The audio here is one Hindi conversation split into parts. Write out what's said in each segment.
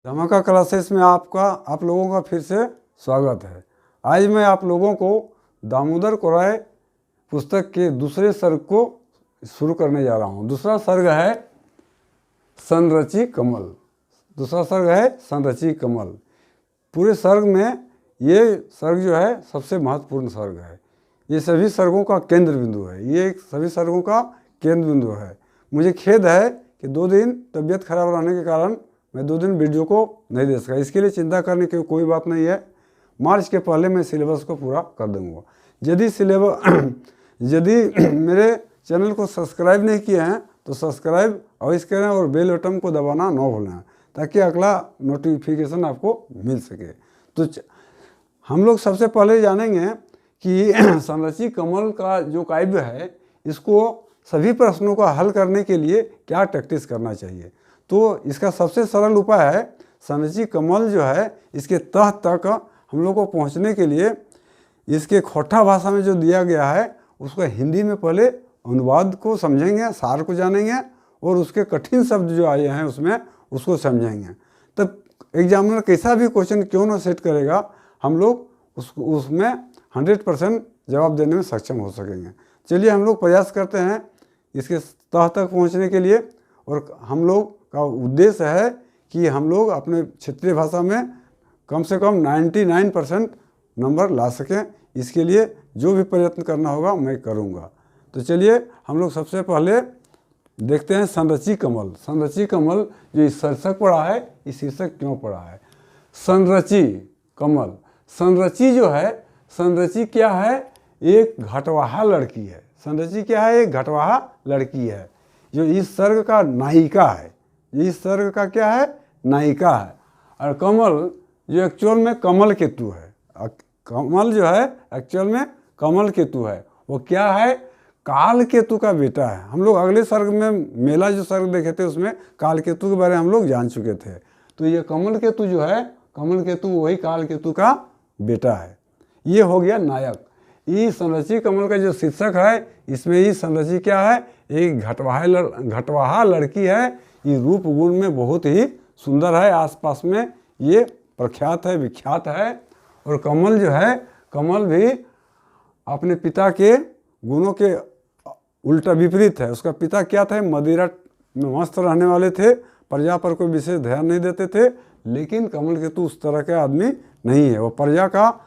धमाका क्लासेस में आप लोगों का फिर से स्वागत है। आज मैं आप लोगों को दामोदर कोराए पुस्तक के दूसरे सर्ग को शुरू करने जा रहा हूँ। दूसरा सर्ग है संरची कमल। दूसरा सर्ग है संरची कमल। पूरे सर्ग में ये सर्ग जो है सबसे महत्वपूर्ण सर्ग है। ये सभी सर्गों का केंद्र बिंदु है। ये सभी सर्गों का केंद्र बिंदु है। मुझे खेद है कि 2 दिन तबीयत खराब रहने के कारण मैं 2 दिन वीडियो को नहीं दे सका। इसके लिए चिंता करने की कोई बात नहीं है। मार्च के पहले मैं सिलेबस को पूरा कर दूंगा। यदि मेरे चैनल को सब्सक्राइब नहीं किए हैं तो सब्सक्राइब अवश्य करें और बेल बटन को दबाना न भूलें ताकि अगला नोटिफिकेशन आपको मिल सके। तो हम लोग सबसे पहले जानेंगे कि संरची कमल का जो काव्य है इसको सभी प्रश्नों का हल करने के लिए क्या प्रैक्टिस करना चाहिए। तो इसका सबसे सरल उपाय है संरची कमल जो है इसके तह तक हम लोग को पहुंचने के लिए इसके खोटा भाषा में जो दिया गया है उसको हिंदी में पहले अनुवाद को समझेंगे, सार को जानेंगे और उसके कठिन शब्द जो आए हैं उसमें उसको समझेंगे। तब एग्जामिनर कैसा भी क्वेश्चन क्यों ना सेट करेगा हम लोग उसमें 100% जवाब देने में सक्षम हो सकेंगे। चलिए हम लोग प्रयास करते हैं इसके तह तक पहुंचने के लिए। और हम लोग का उद्देश्य है कि हम लोग अपने क्षेत्रीय भाषा में कम से कम 99% नंबर ला सकें। इसके लिए जो भी प्रयत्न करना होगा मैं करूंगा। तो चलिए हम लोग सबसे पहले देखते हैं संरची कमल। संरची कमल जो इस शीर्षक पढ़ा है, इस शीर्षक क्यों पढ़ा है? संरची कमल। संरची जो है, संरची क्या है? एक घटवाहा लड़की है। संरची क्या है? एक घटवाहा लड़की है जो इस सर्ग का नायिका है। इस सर्ग का क्या है? नायिका है। और कमल जो एक्चुअल में कमल केतु है। कमल जो है एक्चुअल में कमल केतु है। वो क्या है? काल केतु का बेटा है। हम लोग अगले सर्ग में मेला जो सर्ग देखे थे उसमें काल केतु के बारे में हम लोग जान चुके थे। तो ये कमल केतु जो है, कमल केतु वही काल केतु का बेटा है। ये हो गया नायक। ये संरची कमल का जो शीर्षक है इसमें ये संरची क्या है? एक घटवाहा लड़की है। ये रूप गुण में बहुत ही सुंदर है। आसपास में ये प्रख्यात है, विख्यात है। और कमल जो है, कमल भी अपने पिता के गुणों के उल्टा विपरीत है। उसका पिता क्या था? मदिरा में मस्त रहने वाले थे, प्रजा पर कोई विशेष ध्यान नहीं देते थे। लेकिन कमल केतु उस तरह के आदमी नहीं है। वो प्रजा का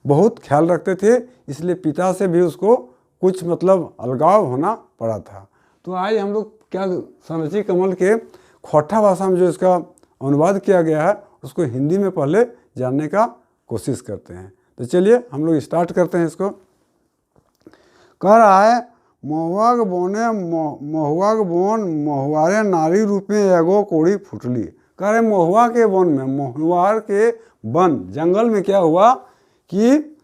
बहुत ख्याल रखते थे, इसलिए पिता से भी उसको कुछ मतलब अलगाव होना पड़ा था। तो आज हम लोग क्या संरची कमल के खोटा भाषा में जो इसका अनुवाद किया गया है उसको हिंदी में पहले जानने का कोशिश करते हैं। तो चलिए हम लोग स्टार्ट करते हैं इसको। कह रहा है महुआग बोन महुआरे नारी रूप में एगो कोड़ी फुटली। कह रहे महुआ के वन में, महुआर के वन जंगल में क्या हुआ कि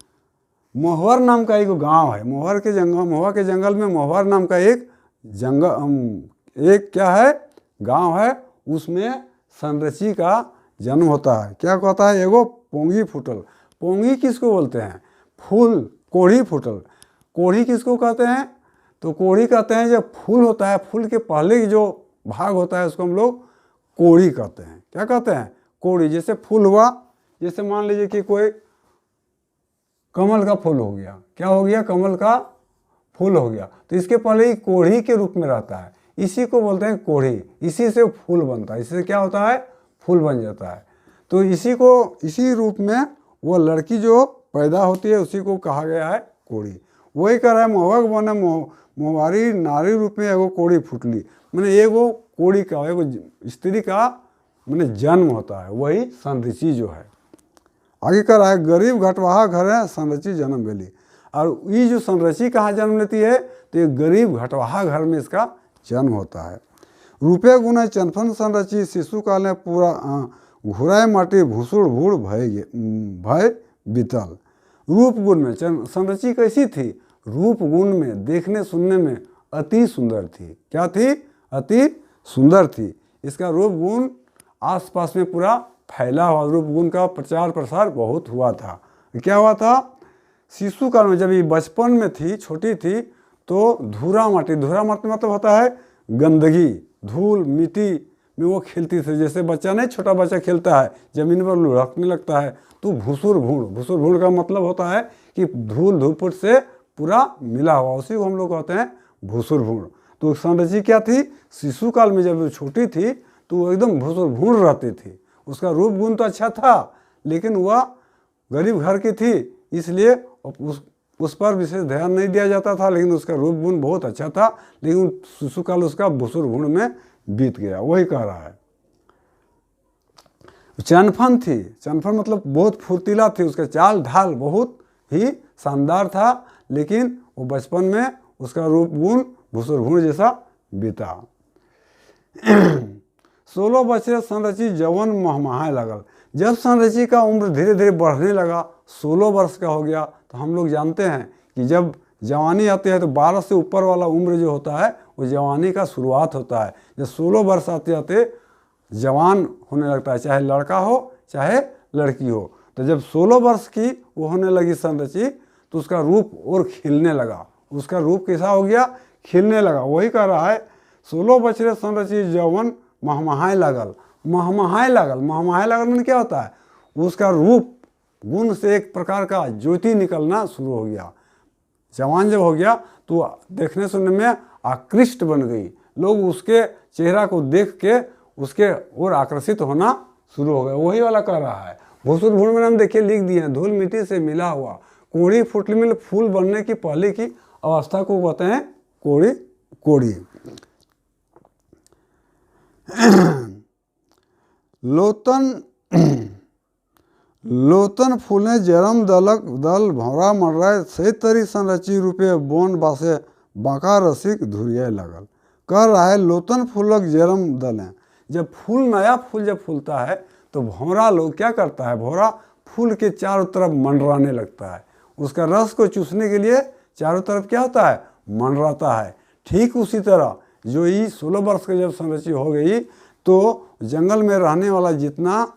महुआर नाम का एक गांव है। महुआ के जंगल में महुआर नाम का एक क्या है? गांव है। उसमें संरची का जन्म होता है। क्या कहता है? एगो पोंगी फूटल। पोंगी किसको बोलते हैं? फूल, कोढ़ी फूटल। कोढ़ी किसको कहते हैं? तो कोढ़ी कहते हैं जब फूल होता है, फूल के पहले जो भाग होता है उसको हम लोग कोढ़ी कहते हैं। क्या कहते हैं? कोढ़ी। जैसे फूल हुआ, जैसे मान लीजिए कि कोई कमल का फूल हो गया। क्या हो गया? कमल का फूल हो गया। तो इसके पहले ही कोढ़ी के रूप में रहता है। इसी को बोलते हैं कोढ़ी। इसी से फूल बनता है। इससे क्या होता है? फूल बन जाता है। तो इसी रूप में वो लड़की जो पैदा होती है उसी को कहा गया है कोढ़ी। वही कह रहा है महुआक बने महुआरी नारी रूप में एगो कोढ़ी फुटली। मैंने एगो कोढ़ी का, एगो स्त्री का मैंने जन्म होता है। वही संरची जो है। आगे कह रहा है गरीब घटवाहा घर है संरची जन्म भेली। और ये जो संरची कहाँ जन्म लेती है? तो ये गरीब घटवाहा घर में इसका जन्म होता है। रूपे गुण चनफन संरची शिशु काल में पूरा घुराए माटी भूसुड़ भूड़ भय बीतल। रूप गुण में संरची कैसी थी? रूप गुण में, देखने सुनने में अति सुंदर थी। क्या थी? अति सुंदर थी। इसका रूप गुण आसपास में पूरा फैला हुआ, रूप गुण का प्रचार प्रसार बहुत हुआ था। क्या हुआ था? शिशु काल में जब ये बचपन में थी, छोटी थी, तो धूरा माटी मतलब होता है गंदगी, धूल, मिट्टी में वो खेलती थी। जैसे बच्चा नहीं, छोटा बच्चा खेलता है, ज़मीन पर लुढ़कने लगता है, तो भुसुर भूण का मतलब होता है कि धूल धूपुट से पूरा मिला हुआ, उसी को हम लोग कहते हैं भुसुर भूण। तो संरची क्या थी, शिशु काल में जब वो छोटी थी तो वो एकदम भुसुर भूण रहती थी। उसका रूप गुण तो अच्छा था, लेकिन वह गरीब घर की थी, इसलिए उस पर विशेष ध्यान नहीं दिया जाता था। लेकिन उसका रूप गुण बहुत अच्छा था, लेकिन शिशु काल उसका भुसुर भूण में बीत गया, वही कह रहा है। चनफन थी, चनफन मतलब बहुत फुर्तीला थी, उसका चाल ढाल बहुत ही शानदार था, लेकिन वो बचपन में उसका रूप गुण भुसुर भूण जैसा बीता। 16 बछड़े संरची जवन महमहाए लगल। जब संरची का उम्र धीरे धीरे बढ़ने लगा, 16 वर्ष का हो गया, तो हम लोग जानते हैं कि जब जवानी आती है तो 12 से ऊपर वाला उम्र जो होता है वो जवानी का शुरुआत होता है। जब 16 वर्ष आते आते जवान होने लगता है, चाहे लड़का हो चाहे लड़की हो। तो जब 16 वर्ष की वो होने लगी संरची, तो उसका रूप और खिलने लगा। उसका रूप कैसा हो गया, खिलने लगा। वही कह रहा है 16 बछड़े संरची जवन महमहाए लगल। महमहाए लगल, महमहाए लगल मैंने क्या होता है, उसका रूप गुण से एक प्रकार का ज्योति निकलना शुरू हो गया। जवान जब हो गया तो देखने सुनने में आकृष्ट बन गई, लोग उसके चेहरा को देख के उसके और आकर्षित होना शुरू हो गया। वही वाला कह रहा है। भुसुर भूण में हम देखिए लिख दिए हैं, धूल मिट्टी से मिला हुआ। कोड़ी फुटली में फूल बनने की पहले की अवस्था को कहते हैं कोड़ी कोड़ी। लोतन फूले जरम दलक दल भौरा मर्राय सही तरी संरची रूपे बोन बासे बांका रसिक धुरिया लगल। कह रहा है लोतन फूलक जरम दल है। जब फूल, नया फूल जब फूलता है तो भौरा लोग क्या करता है, भौरा फूल के चारों तरफ मंडराने लगता है। उसका रस को चूसने के लिए चारों तरफ क्या होता है, मंडराता है। ठीक उसी तरह जो ये 16 वर्ष की जब संरची हो गई तो जंगल में रहने वाला जितना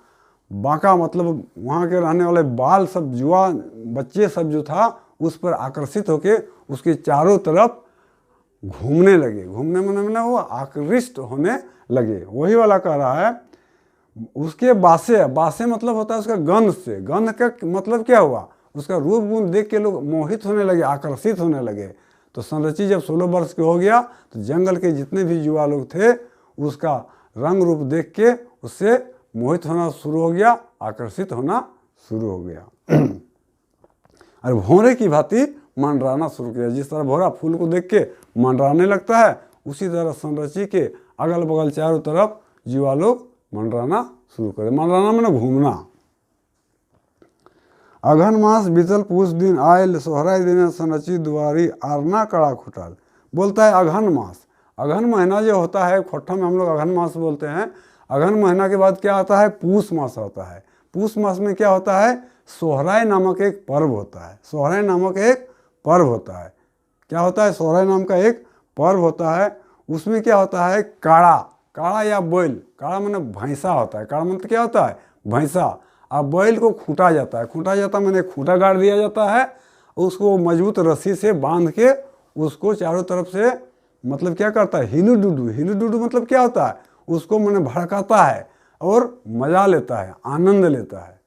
बांका मतलब वहाँ के रहने वाले बाल सब, जुआ बच्चे सब जो था, उस पर आकर्षित होके उसके चारों तरफ घूमने लगे। घूमने में वो आकृष्ट होने लगे। वही वाला कह रहा है। उसके बासे, बासे मतलब होता है उसका गंध से। गंध का मतलब क्या हुआ, उसका रूप गुण देख के लोग मोहित होने लगे, आकर्षित होने लगे। तो संरची जब 16 वर्ष के हो गया तो जंगल के जितने भी युवा लोग थे उसका रंग रूप देख के उससे मोहित होना शुरू हो गया, आकर्षित होना शुरू हो गया। और भौरे की भांति मंडराना शुरू किया। जिस तरह भौरा फूल को देख के मंडराने लगता है, उसी तरह संरची के अगल बगल चारों तरफ युवा लोग मंडराना शुरू करे। मंडराना मैंने घूमना। अघन मास बीतल पूछ दिन आयल सोहराय दिन संरची दुआरी आरना कड़ा खुटल। बोलता है अघन मास, अघन महीना जो होता है, खोट्ठा में हम लोग अघन मास बोलते हैं। अघन महीना के बाद क्या आता है, पूस मास आता है। पूस मास में क्या होता है, सोहराय नामक एक पर्व होता है। सोहराय नामक एक पर्व होता है। क्या होता है, सोहराय नाम का एक पर्व होता है। उसमें क्या होता है, काड़ा, काड़ा या बैल, काड़ा माने भैंसा होता है। काड़ा मतलब क्या होता है, भैंसा। अब बैल को खूंटा जाता है, खूंटा जाता मैंने खूंटा गाड़ दिया जाता है, उसको मजबूत रस्सी से बांध के उसको चारों तरफ से मतलब क्या करता है, हिलू डुडू। हिलू डुडू मतलब क्या होता है, उसको मैंने भड़काता है और मजा लेता है, आनंद लेता है।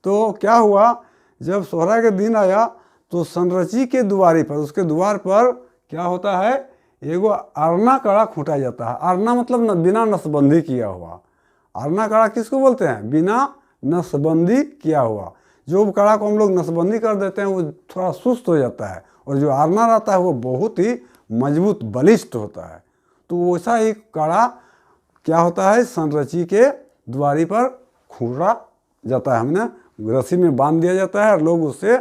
तो क्या हुआ, जब सोहरा के दिन आया तो संरची के दुआरी पर, उसके द्वार पर क्या होता है, एगो अरना कड़ा खूंटा जाता है। अरना मतलब बिना नसबंदी किया हुआ। अरना कड़ा किसको बोलते हैं, बिना नसबंदी किया हुआ। जो कड़ा को हम लोग नसबंदी कर देते हैं वो थोड़ा सुस्त हो जाता है, और जो अरना रहता है वो बहुत ही मजबूत बलिष्ठ होता है। तो वैसा ही कड़ा क्या होता है, संरची के द्वारी पर खूंटा जाता है, हमने रस्सी में बांध दिया जाता है और लोग उससे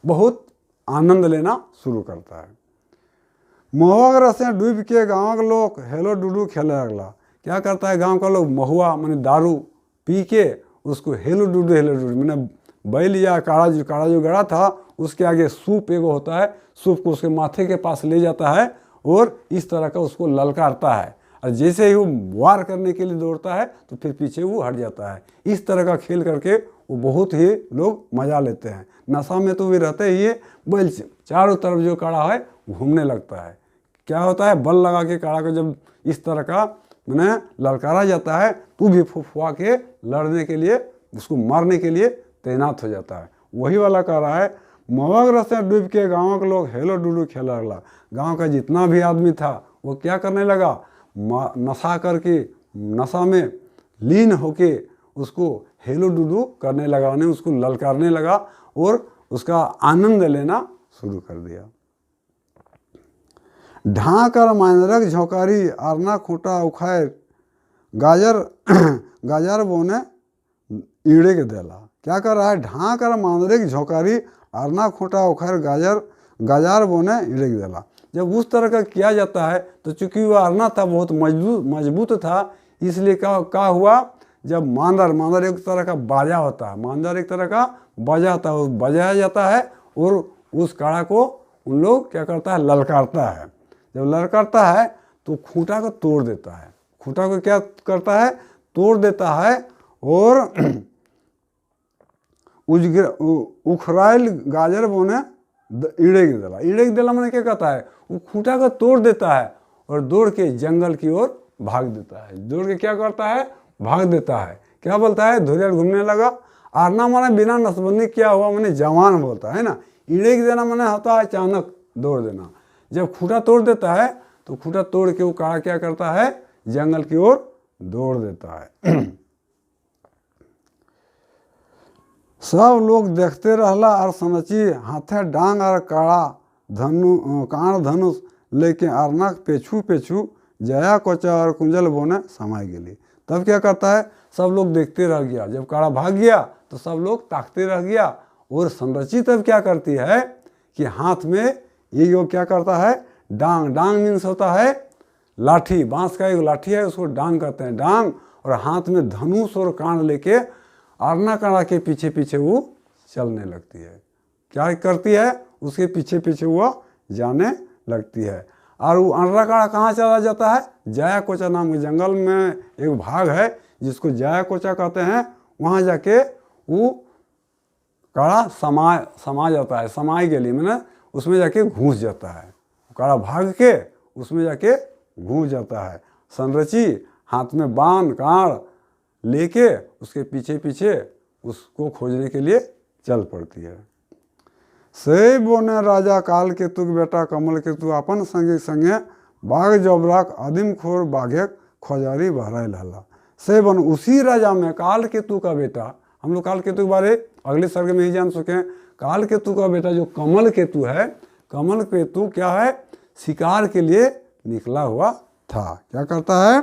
बहुत आनंद लेना शुरू करता है। महुआ के रस में डूब के गाँव के लोग हेलो डूडू खेले लगला। क्या करता है गांव का लोग, महुआ माने दारू पी के उसको हेलो डूडू मैंने बैल या काड़ा जो गड़ा था उसके आगे सूप एगो होता है, सूप को उसके माथे के पास ले जाता है और इस तरह का उसको ललकारता है। और जैसे ही वो वार करने के लिए दौड़ता है तो फिर पीछे वो हट जाता है। इस तरह का खेल करके वो बहुत ही लोग मज़ा लेते हैं। नशा में तो वे रहते ही है। बैल चारों तरफ जो काड़ा है घूमने लगता है। क्या होता है, बल लगा के काड़ा को जब इस तरह का मैंने ललकारा जाता है तो भी फुफुआ के लड़ने के लिए, उसको मारने के लिए तैनात हो जाता है। वही वाला कह रहा है, मवग्र से डूब के गाँव के लोग हेलो डुडू खेलने लगा। गाँव का जितना भी आदमी था वो क्या करने लगा, नशा करके, नशा में लीन होके उसको हेलो डुडू करने लगा, उन्हें उसको ललकारने लगा और उसका आनंद लेना शुरू कर दिया। ढाकर माइनरक झोंकारी आरना खूंटा उखाड़ गाजर गाजर बोने ईड़े के देला। क्या कर रहा है, ढाकर माइनरक झोंकारी आरना खूंटा उखाड़ गाजर बोने ईड़े के देला। जब उस तरह का किया जाता है तो चूंकि वह अरना था बहुत मजबूत था, इसलिए क्या हुआ, जब मांदर एक तरह का बाजा होता है, मांदर एक तरह का बाजा होता है, वो बजाया जाता है और उस काड़ा को उन लोग क्या करता है, ललकारता है। जब ललकारता है तो खूंटा को तोड़ देता है, खूंटा को क्या करता है, तोड़ देता है और उखराइल गाजर बोने ईड़े के देला। ईड़े के देला मैंने क्या कहता है, वो खूंटा को तोड़ देता है और दौड़ के जंगल की ओर भाग देता है। दौड़ के क्या करता है, भाग देता है। क्या बोलता है, धुरियार घूमने लगा। आरना माने बिना नसबंदी किया हुआ मैंने जवान बोलता है ना। ईड़े के देना मैंने होता है अचानक दौड़ देना। जब खूंटा तोड़ देता है तो खूंटा तोड़ के वो काड़ा क्या करता है, जंगल की ओर दौड़ देता है। सब लोग देखते रहला और सनची हाथे डांग और काण धनुष लेके आरना पेछू पेछू जया कोचा और कुंजल बोने समाय गेली। तब क्या करता है, सब लोग देखते रह गया। जब काड़ा भाग गया तो सब लोग ताकते रह गया और संरची तब क्या करती है कि हाथ में ये वो क्या करता है, डांग मीन्स होता है लाठी, बांस का एक लाठी है उसको डांग कहते हैं, डांग, और हाथ में धनुष और कांड लेके आरना काड़ा के पीछे पीछे वो चलने लगती है। क्या करती है, उसके पीछे पीछे वो जाने लगती है। और वो अनरा काड़ा कहाँ चला जाता है, जाया कोचा नाम के जंगल में एक भाग है जिसको जाया कोचा कहते हैं। वहाँ जाके वो काड़ा समा जाता है, समाई के लिए मैंने उसमें जाके घुस जाता है। काड़ा भाग के उसमें जाके घुस जाता है। संरची हाथ में बाण काड़ लेके उसके पीछे पीछे उसको खोजने के लिए चल पड़ती है। से बोने राजा काल केतु के बेटा कमल केतु अपन संगे संगे बाघ जबराक आदिम खोर बाघे खोजारी बहराई लाला। से बन उसी राजा में काल केतु का बेटा, हम लोग काल केतु के बारे अगले सर्ग में ही जान सकें। काल केतु का बेटा जो कमल केतु है, कमल केतु क्या है, शिकार के लिए निकला हुआ था। क्या करता है,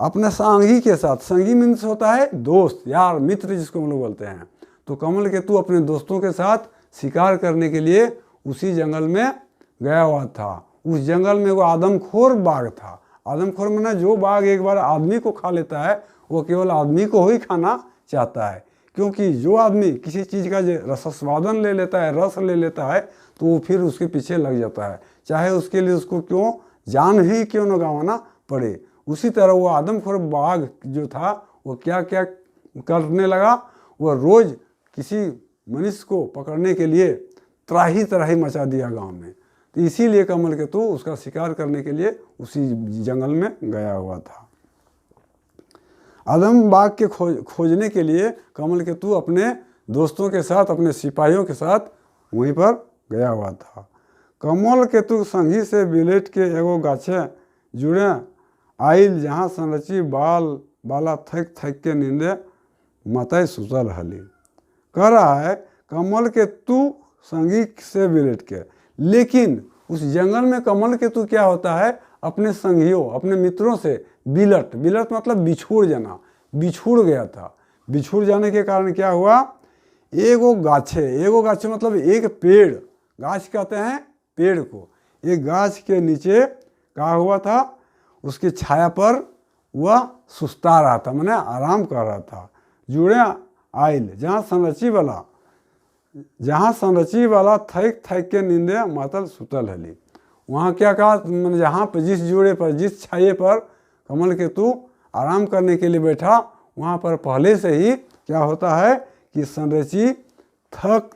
अपने सांगी के साथ, संगी मीन्स होता है दोस्त यार मित्र जिसको हम लोग बोलते हैं। तो कमल केतु अपने दोस्तों के साथ शिकार करने के लिए उसी जंगल में गया हुआ था। उस जंगल में वो आदमखोर बाघ था। आदमखोर माने जो बाघ एक बार आदमी को खा लेता है वो केवल आदमी को ही खाना चाहता है, क्योंकि जो आदमी किसी चीज़ का रसास्वादन ले लेता है, रस ले लेता है, तो वो फिर उसके पीछे लग जाता है, चाहे उसके लिए उसको क्यों जान ही क्यों न गंवाना पड़े। उसी तरह वो आदमखोर बाघ जो था वो क्या क्या करने लगा, वह रोज़ किसी मनुष्य को पकड़ने के लिए त्राही त्राही मचा दिया गांव में। तो इसीलिए कमल केतु उसका शिकार करने के लिए उसी जंगल में गया हुआ था। आदम बाघ के खोजने के लिए कमल केतु अपने दोस्तों के साथ, अपने सिपाहियों के साथ वहीं पर गया हुआ था। कमल केतु संगी से बिलेट के एगो गाछे जुड़े आइल, जहाँ संरची बाला थक थक के नींदे मतय सुतल हली। कह रहा है कमल केतु संगी से बिलेट के, लेकिन उस जंगल में कमल केतु क्या होता है, अपने संगियों अपने मित्रों से बिलट मतलब बिछुड़ जाना, बिछुड़ गया था। बिछुड़ जाने के कारण क्या हुआ, एगो गाछे मतलब एक पेड़, गाछ कहते हैं पेड़ को। एक गाछ के नीचे कहा हुआ था, उसकी छाया पर वह सुस्ता रहा था, माने आराम कर रहा था। जुड़े आइल, जहाँ संरची वाला थक थक के नींदे मातल सुतल हली। वहाँ क्या कहा, मैंने जहाँ पर जिस जुड़े पर, जिस छाये पर कमल केतु आराम करने के लिए बैठा, वहाँ पर पहले से ही क्या होता है कि संरची थक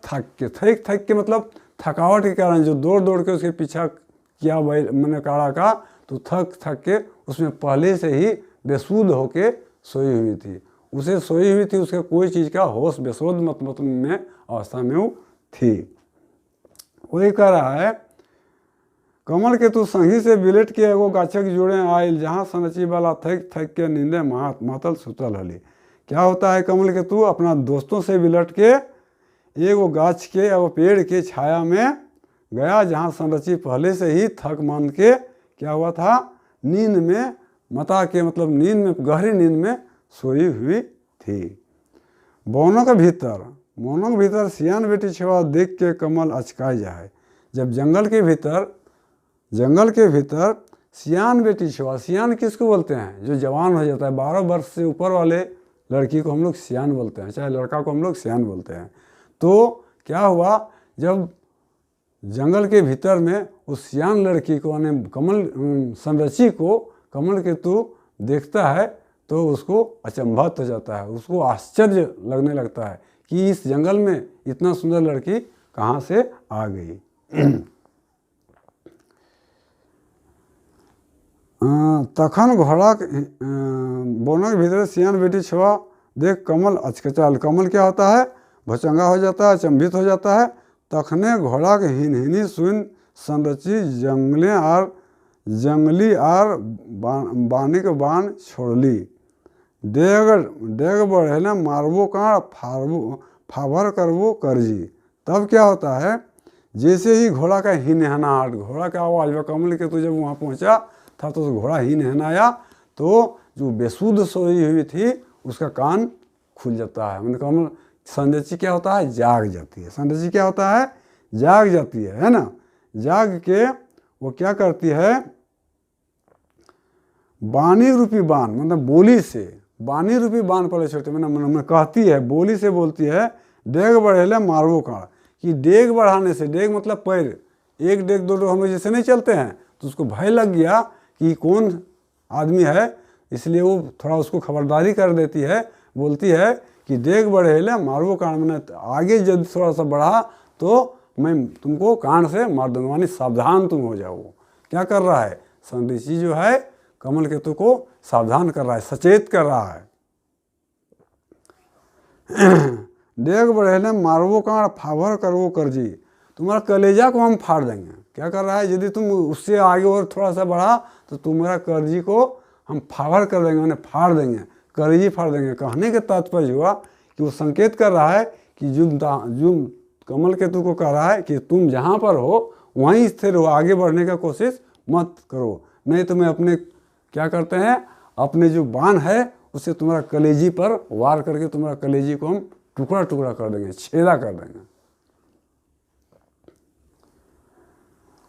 के मतलब थकावट के कारण जो दौड़ के उसके पीछा किया मैंने काड़ा का, तो थक थक के उसमें पहले से ही बेसुध होके सोई हुई थी, उसे सोई हुई थी, उसके कोई चीज़ का होश बेसुध मतलब में अवस्था में वो थी। वही कह रहा है, कमल के तू संगी से बिलेट के एगो गाछक जोड़े आयल, जहाँ सनची वाला थक थक के नींदे मातल सुतल हली। क्या होता है, कमल के तू अपना दोस्तों से बिलट के एगो गाछ के एगो पेड़ के छाया में गया, जहाँ संरची पहले से ही थक मान के क्या हुआ था, नींद में मता के मतलब नींद में, गहरी नींद में सोई हुई थी। बौनों के भीतर सियान बेटी छवा देख के कमल अचकाई जाए। जब जंगल के भीतर सियान बेटी छवा, सियान किसको बोलते हैं, जो जवान हो जाता है, 12 वर्ष से ऊपर वाले लड़की को हम लोग सियान बोलते हैं, चाहे लड़का को हम लोग सियान बोलते हैं। तो क्या हुआ, जब जंगल के भीतर में उस सियान लड़की को कमल संरची को कमल केतु देखता है तो उसको अचंभित हो जाता है, उसको आश्चर्य लगने लगता है कि इस जंगल में इतना सुंदर लड़की कहाँ से आ गई। तखन घोड़ा बोनों के भीतर सियान बेटी छुआ देख कमल अचकचाल, कमल क्या होता है, भचंगा हो जाता है, अचंभित हो जाता है। तखने घोड़ा के हिनहिनी सुन संरची जंगली आर बानी के बाण छोड़ली। डेग बढ़े न मारबो काड़ फावर करबो करजी। तब क्या होता है, जैसे ही घोड़ा का हिनहनाहट, घोड़ा का आवाज़ कमल के तो जब वहाँ पहुँचा था तो घोड़ा हिनहनाया तो जो बेसुध सोई हुई थी उसका कान खुल जाता है। मैंने कमल संरची क्या होता है, जाग जाती है। संरची क्या होता है, जाग जाती है ना। जाग के वो क्या करती है, बानी रूपी बाण मतलब बोली से, बानी रूपी बाण पड़े छोटे मैंने कहती है, बोली से बोलती है, डेग बढ़ेले मारबो काड़, कि डेग बढ़ाने से, डेग मतलब पैर, एक डेग दो हम लोग जैसे नहीं चलते हैं तो उसको भय लग गया कि कौन आदमी है, इसलिए वो थोड़ा उसको खबरदारी कर देती है, बोलती है कि डेग बढ़ेले मारबो काड़, मैंने आगे जब थोड़ा सा बढ़ा तो मैं तुमको कान से मार दूंगा, यानी सावधान तुम हो जाओ। क्या कर रहा है, संरची जो है कमल केतु को सावधान कर रहा है, सचेत कर रहा है। डेग बढ़ेले मारबो काड़ फावर करबो करजी, तुम्हारा कलेजा को हम फाड़ देंगे। क्या कर रहा है, यदि तुम उससे आगे और थोड़ा सा बढ़ा तो तुम्हारा करजी को हम फावर कर देंगे, मैंने फाड़ देंगे, करजी फाड़ देंगे। कहने के तात्पर्य हुआ कि वो संकेत कर रहा है कि जो कमल केतु को कह रहा है कि तुम जहाँ पर हो वहीं स्थिर हो, आगे बढ़ने का कोशिश मत करो, नहीं तो मैं अपने क्या करते हैं, अपने जो बाण है उससे तुम्हारा कलेजी पर वार करके तुम्हारा कलेजी को हम टुकड़ा टुकड़ा कर देंगे, छेदा कर देंगे।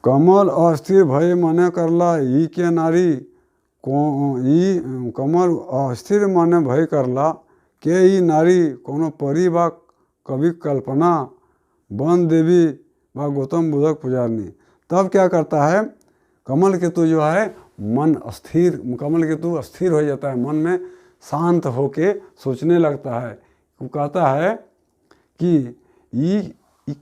कमल अस्थिर भय मने करला ई के नारी ई कमल अस्थिर मने भय करला के ई नारी कोनो परी बा कवि कल्पना वन देवी व गौतम बुद्धक पुजारनी। तब क्या करता है, कमल केतु जो है मन अस्थिर, कमल केतु अस्थिर हो जाता है, मन में शांत होके सोचने लगता है। वो कहता है कि ये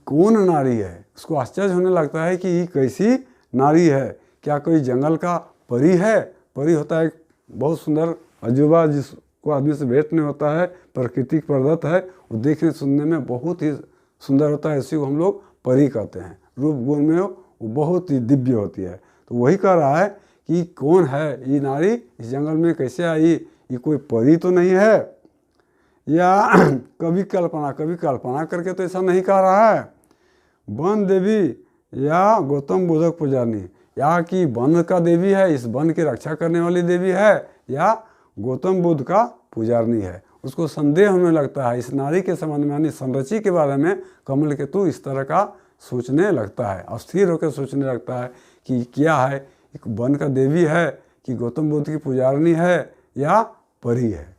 कौन नारी है, उसको आश्चर्य होने लगता है कि ये कैसी नारी है, क्या कोई जंगल का परी है। परी होता है बहुत सुंदर अजूबा जिसको आदमी से भेंट नहीं होता है, प्राकृतिक पदार्थ है, वो देखने सुनने में बहुत ही सुंदर होता है, इसी को हम लोग परी कहते हैं। रूप गुण में वो बहुत ही दिव्य होती है। तो वही कह रहा है कि कौन है ये नारी, इस जंगल में कैसे आई, ये कोई परी तो नहीं है, या कभी कल्पना करके तो ऐसा नहीं कह रहा है। वन देवी या गौतम बुद्धक पुजारनी, या कि वन का देवी है, इस वन की रक्षा करने वाली देवी है, या गौतम बुद्ध का पुजारनी है। उसको संदेह होने लगता है इस नारी के संबंध में, यानी संरची के बारे में कमल केतु इस तरह का सोचने लगता है, अस्थिर होकर सोचने लगता है कि क्या है, एक वन का देवी है कि गौतम बुद्ध की पुजारनी है या परी है।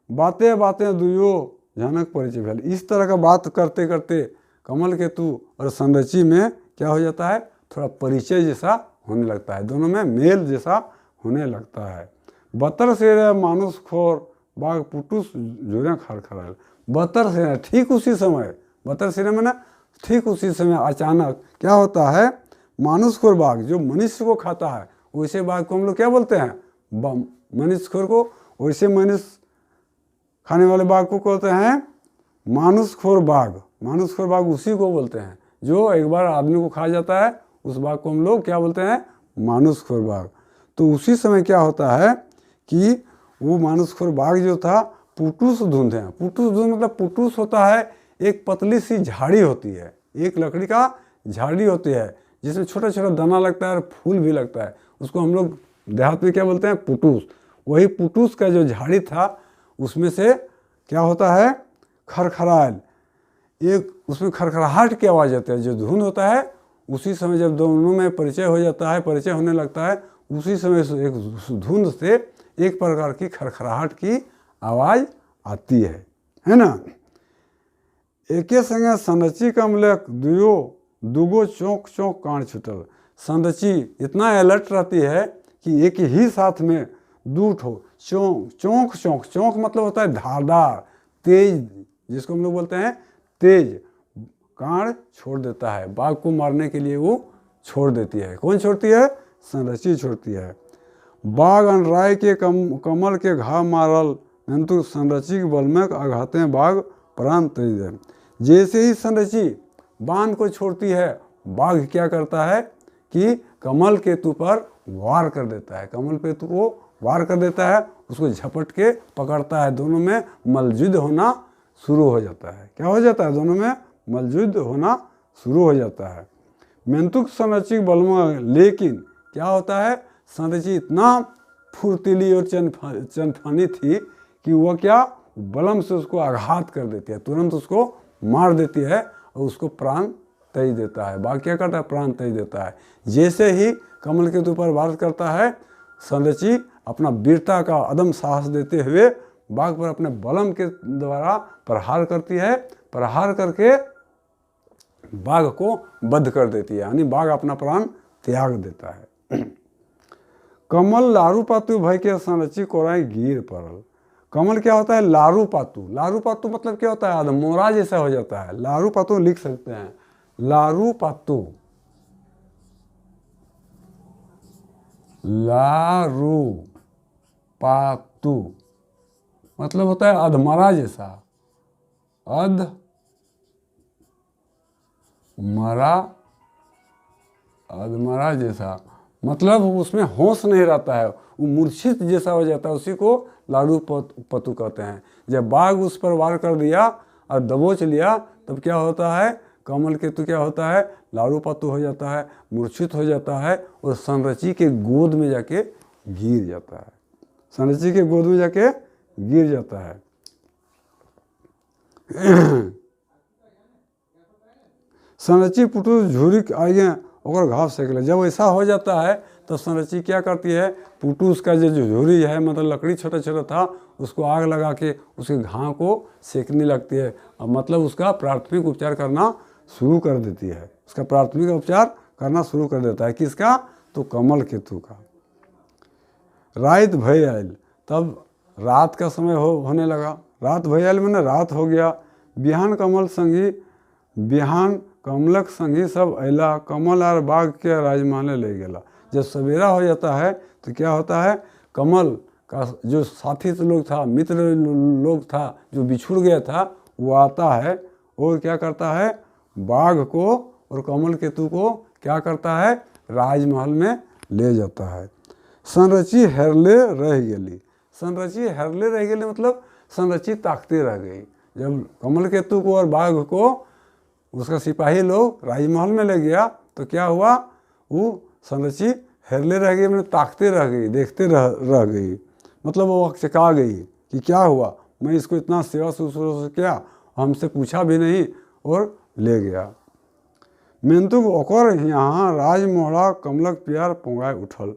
बातें दुयो जनक परिचय भेल। इस तरह का बात करते करते कमल केतु और संरची में क्या हो जाता है, थोड़ा परिचय जैसा होने लगता है, दोनों में मेल जैसा होने लगता है। बतर से मानुष खोर बाघ पुटुस जुड़े खड़खड़ाल। बतर से ठीक उसी समय, बतर से मैंने ठीक उसी समय अचानक क्या होता है, मानुषखोर बाघ जो मनुष्य को खाता है, वैसे बाघ को हम लोग क्या बोलते हैं? मनुष्यखोर को। वैसे मनुष्य खाने वाले बाघ को कहते हैं मानुषखोर बाघ। मानुषखोर बाघ उसी को बोलते हैं जो एक बार आदमी को खा जाता है, उस बाघ को हम लोग क्या बोलते हैं? मानुषखोर बाघ। तो उसी समय क्या होता है कि वो मानुषखोर बाघ जो था पुटुस धुंध है। पुटुस धुंध मतलब पुटुस होता है एक पतली सी झाड़ी होती है, एक लकड़ी का झाड़ी होती है जिसमें छोटा छोटा दाना लगता है और फूल भी लगता है, उसको हम लोग देहात में क्या बोलते हैं? पुटुस। वही पुटुस का जो झाड़ी था उसमें से क्या होता है? खरखराल, एक उसमें खरखराहट की आवाज़ आती है। जो धुंध होता है उसी समय जब दोनों में परिचय हो जाता है, परिचय होने लगता है, उसी समय एक धुंध से एक प्रकार की खरखराहट की आवाज़ आती है ना। एके संगे संरची कमलक दुगो चौंक चौंक कान छुटल। संरची इतना अलर्ट रहती है कि एक ही साथ में दू ठो चौंक चौंक मतलब होता है धारदार, तेज, जिसको हम लोग बोलते हैं तेज, कान छोड़ देता है। बाघ को मारने के लिए वो छोड़ देती है। कौन छोड़ती है? संरची छोड़ती है। बाघ अनराय के कमल के घाव मारल, किंतु संरची के बल में आघाते बाघ प्राण तय दे। जैसे ही संरची बाण को छोड़ती है, बाघ क्या करता है कि कमल केतु पर वार कर देता है। कमल केतु को वार कर देता है, उसको झपट के पकड़ता है। दोनों में मलजुद होना शुरू हो जाता है। क्या हो जाता है? दोनों में मलजुद होना शुरू हो जाता है। मेंतुक संरची बल में, लेकिन क्या होता है? संरची इतना फुर्तीली और चनफानी थी कि वह क्या बलम से उसको आघात कर देती है, तुरंत उसको मार देती है और उसको प्राण तय देता है। बाघ क्या करता है? प्राण तय देता है। जैसे ही कमल के ऊपर वार करता है, संरची अपना वीरता का अदम साहस देते हुए बाघ पर अपने बलम के द्वारा प्रहार करती है। प्रहार करके बाघ को वध कर देती है, यानी बाघ अपना प्राण त्याग देता है। कमल लारू पातू भय के संरची कोराई गिर पड़ल। कमल क्या होता है? लारू पातू। लारू पातू मतलब क्या होता है? अधमोरा जैसा हो जाता है। लारू पातू लिख सकते हैं, लारू पातू, लारू पातू मतलब होता है अधमरा जैसा, अधमरा जैसा मतलब उसमें होश नहीं रहता है, वो मूर्छित जैसा हो जाता है, उसी को लारू पतू कहते हैं। जब बाघ उस पर वार कर दिया और दबोच लिया, तब क्या होता है? कमल केतु क्या होता है? लारू पतू हो जाता है, मूर्छित हो जाता है और संरची के गोद में जाके गिर जाता है। संरची के गोद में जाके गिर जाता है। संरची पुटुस झुरी आगे और घाव सेकल। जब ऐसा हो जाता है तो संरची क्या करती है? पुटुस का जो झुरी है, मतलब लकड़ी छोटा छोटा था, उसको आग लगा के उसके घाव को सेकने लगती है और मतलब उसका प्राथमिक उपचार करना शुरू कर देती है। उसका प्राथमिक उपचार करना शुरू कर देता है। किसका? तो कमल केतु का। रात भय आयल, तब रात का समय होने लगा। रात भय आयल मैंने रात हो गया। बिहान कमलक संगी सब अला, कमल और बाघ के राजमहल ले गेला। जब सवेरा हो जाता है तो क्या होता है? कमल का जो साथी लोग था, मित्र लोग था, जो बिछुड़ गया था, वो आता है और क्या करता है? बाघ को और कमल केतु को क्या करता है? राजमहल में ले जाता है। संरची हेरले रह गेली। संरची हेरले रह गेली मतलब संरची ताकते रह गई। जब कमल केतु को और बाघ को उसका सिपाही लोग राजमहल में ले गया तो क्या हुआ? वो संरची हेरले रह गई, मैंने ताकते रह गई, देखते रह गई, मतलब वो चका गई कि क्या हुआ, मैं इसको इतना सेवा शुश्रूषा से किया, हमसे पूछा भी नहीं और ले गया। मेंतु ओकर यहाँ राजमोहरा कमलक प्यार पोंगाए उठल।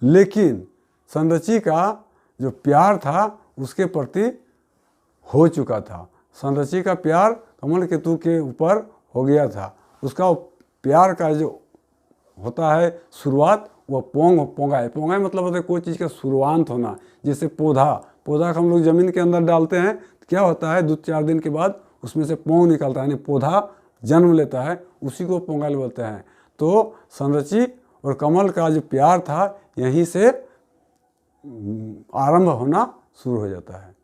लेकिन संरची का जो प्यार था उसके प्रति हो चुका था। संरची का प्यार कमल केतु के ऊपर हो गया था। उसका प्यार का जो होता है शुरुआत, वह पोंगाए मतलब होता है कोई चीज़ का शुरुआत होना। जैसे पौधा का हम लोग ज़मीन के अंदर डालते हैं तो क्या होता है? 2-4 दिन के बाद उसमें से पोंग निकलता है, यानी पौधा जन्म लेता है, उसी को पोंगाल बोलते हैं। तो संरचि और कमल का जो प्यार था यहीं से आरंभ होना शुरू हो जाता है।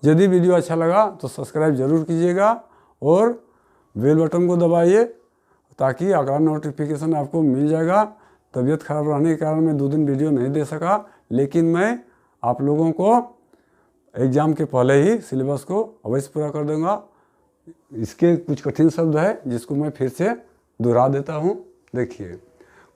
यदि वीडियो अच्छा लगा तो सब्सक्राइब जरूर कीजिएगा और बेल बटन को दबाइए ताकि अगला नोटिफिकेशन आपको मिल जाएगा। तबीयत खराब रहने के कारण मैं 2 दिन वीडियो नहीं दे सका, लेकिन मैं आप लोगों को एग्ज़ाम के पहले ही सिलेबस को अवश्य पूरा कर दूंगा। इसके कुछ कठिन शब्द है जिसको मैं फिर से दोहरा देता हूँ। देखिए,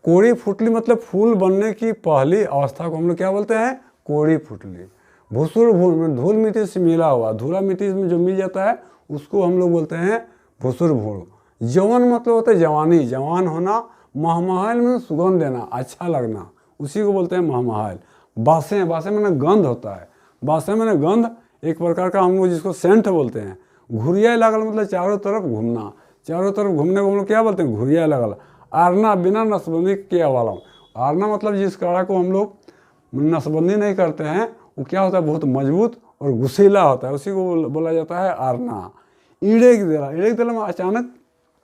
कोड़ी फुटली मतलब फूल बनने की पहली अवस्था को हम लोग क्या बोलते हैं? कोड़ी फुटली। भुसुर भूल में धूल मिट्टी से मिला हुआ, धूला मिट्टी में जो मिल जाता है उसको हम लोग बोलते हैं भुसुर भूल। जवन मतलब होता है जवानी, जवान होना। महमहल में सुगंध देना, अच्छा लगना, उसी को बोलते हैं महमहल। बासें, बासें मैंने गंध होता है, बासें मैंने गंध, एक प्रकार का हम लोग जिसको सेंट बोलते हैं। घुरिया लगल मतलब चारों तरफ घूमना, चारों तरफ घूमने को हम लोग क्या बोलते हैं? घुरिया लगल। आरना बिना नसबंदी किया वाला, आरना मतलब जिस काड़ा को हम लोग नसबंदी नहीं करते हैं वो क्या होता है? बहुत मजबूत और घुसीला होता है, उसी को बोला जाता है आरना। ईड़ेक देना, ईड़ेक देना में अचानक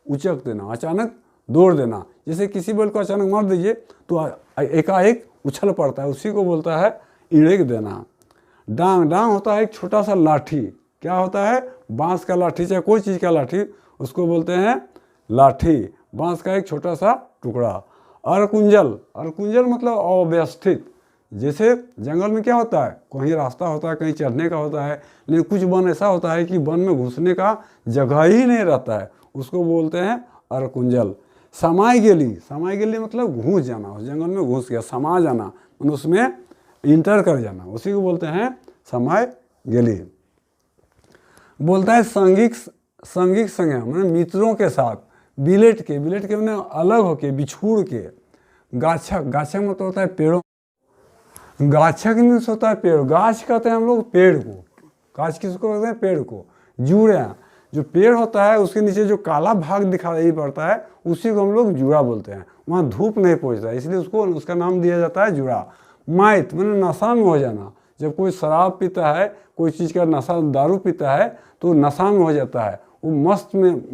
उचक देना, अचानक दौड़ देना। जैसे किसी बल को अचानक मार दीजिए तो एकाएक उछल पड़ता है, उसी को बोलता है ईड़ेक देना। डांग, डांग होता है एक छोटा सा लाठी, क्या होता है? बांस का लाठी, चाहे कोई चीज़ का लाठी, उसको बोलते हैं लाठी, बांस का एक छोटा सा टुकड़ा। अरकुंजल, अरकुंजल मतलब अव्यवस्थित। जैसे जंगल में क्या होता है? कहीं रास्ता होता है, कहीं चढ़ने का होता है, लेकिन कुछ वन ऐसा होता है कि वन में घुसने का जगह ही नहीं रहता है, उसको बोलते हैं अरकुंजल। समाई गेली, समाई गेली मतलब घुस जाना, उस जंगल में घुस गया, समा जाना मतलब उसमें इंटर कर जाना, उसी को बोलते हैं समाई गेली। बोलता है संगिक, संगिक संज्ञा मतलब मित्रों के साथ, बिलेट के, बिलेट के मैंने अलग होके, बिछुड़ के। गाछक, गाछक मतलब होता है पेड़ों, गाछक मीन्स होता है पेड़, गाछ कहते हैं हम लोग पेड़ को, गाछ किसको कहते हैं? पेड़ को। जुड़ा, जो पेड़ होता है उसके नीचे जो काला भाग दिखाई पड़ता है उसी को हम लोग जुड़ा बोलते हैं। वहाँ धूप नहीं पहुँचता है इसलिए उसको उसका नाम दिया जाता है जुड़ा। माइत मैंने नशा में हो जाना, जब कोई शराब पीता है, कोई चीज़ का नशा, दारू पीता है तो नशा में हो जाता है, वो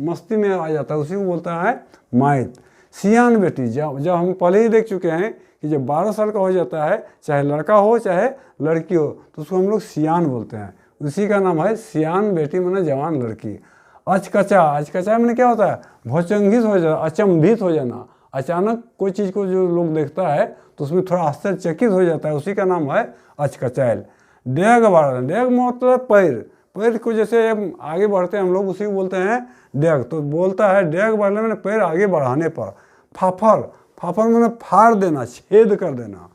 मस्ती में आ जाता है, उसी को बोलता है माइत। सियान बेटी, जब हम पहले ही देख चुके हैं कि जब 12 साल का हो जाता है, चाहे लड़का हो चाहे लड़की हो, तो उसको हम लोग सियान बोलते हैं, उसी का नाम है सियान बेटी मैंने जवान लड़की। अचकचा, अचकचा मैंने क्या होता है? भौचंगित हो जाना, अचंभित हो जाना, अचानक कोई चीज़ को जो लोग देखता है तो उसमें थोड़ा आश्चर्यचकित हो जाता है, उसी का नाम है अचकचैल। डेग बढ़ना, डेग मतलब पैर, पैर को जैसे आगे बढ़ते हैं हम लोग उसी को बोलते हैं डेग, तो बोलता है डेग बढ़ने में पैर आगे बढ़ाने पर। फाफर, फाफर मैंने फाड़ देना, छेद कर देना।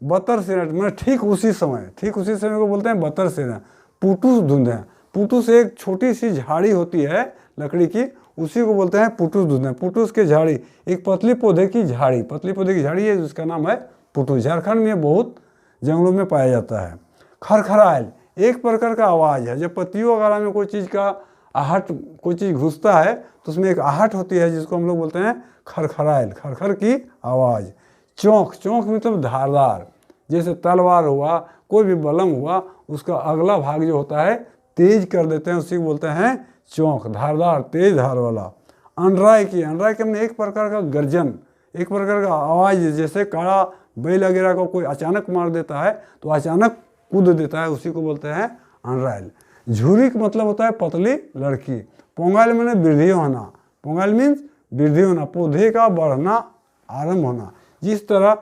बतर सेना मैंने ठीक उसी समय, ठीक उसी समय को बोलते हैं बतर सेना। पुटुस धुंधे, पुटुस एक छोटी सी झाड़ी होती है लकड़ी की, उसी को बोलते हैं पुटुस धुंधे। पुटुस की झाड़ी एक पतली पौधे की झाड़ी, पतली पौधे की झाड़ी है जिसका नाम है पुटुस। झारखंड में बहुत जंगलों में पाया जाता है। खरखराइल एक प्रकार का आवाज़ है, जब पत्तियों वगैरह में कोई चीज़ का आहट, कोई चीज़ घुसता है तो उसमें एक आहट होती है जिसको हम लोग बोलते हैं खरखराइल, खरखर की आवाज़। चौंक, चौंक मतलब धारदार, जैसे तलवार हुआ, कोई भी बलम हुआ, उसका अगला भाग जो होता है तेज कर देते हैं, उसी को बोलते हैं चौंक, धारदार, तेज धार वाला। अंडराय की, अंडराय के हमने एक प्रकार का गर्जन, एक प्रकार का आवाज़, जैसे काड़ा बैल वगैरह को कोई अचानक मार देता है तो अचानक कूद देता है, उसी को बोलते हैं अंडराइल। झुरी का मतलब होता है पतली लड़की। पोंगल मैंने वृद्धि होना, पोंगल मीन्स वृद्धि होना, पौधे का बढ़ना, आरंभ होना। जिस तरह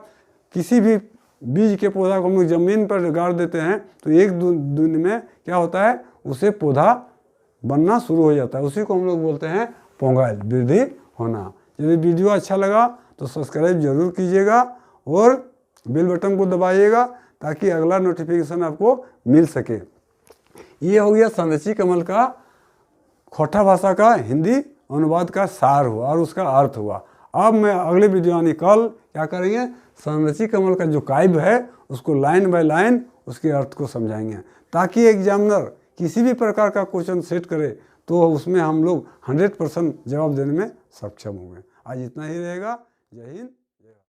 किसी भी बीज के पौधा को हम लोग जमीन पर गाड़ देते हैं तो एक दिन में क्या होता है? उसे पौधा बनना शुरू हो जाता है, उसी को हम लोग बोलते हैं पोंगल, वृद्धि होना। यदि वीडियो अच्छा लगा तो सब्सक्राइब जरूर कीजिएगा और बेल बटन को दबाइएगा ताकि अगला नोटिफिकेशन आपको मिल सके। ये हो गया संरचि कमल का खोटा भाषा का हिंदी अनुवाद का सार हुआ और उसका अर्थ हुआ। अब मैं अगले वीडियो यानी कल क्या करेंगे? संरचि कमल का जो काव्य है उसको लाइन बाय लाइन उसके अर्थ को समझाएंगे, ताकि एग्जामिनर किसी भी प्रकार का क्वेश्चन सेट करे तो उसमें हम लोग 100% जवाब देने में सक्षम होंगे। आज इतना ही रहेगा। जय हिंद।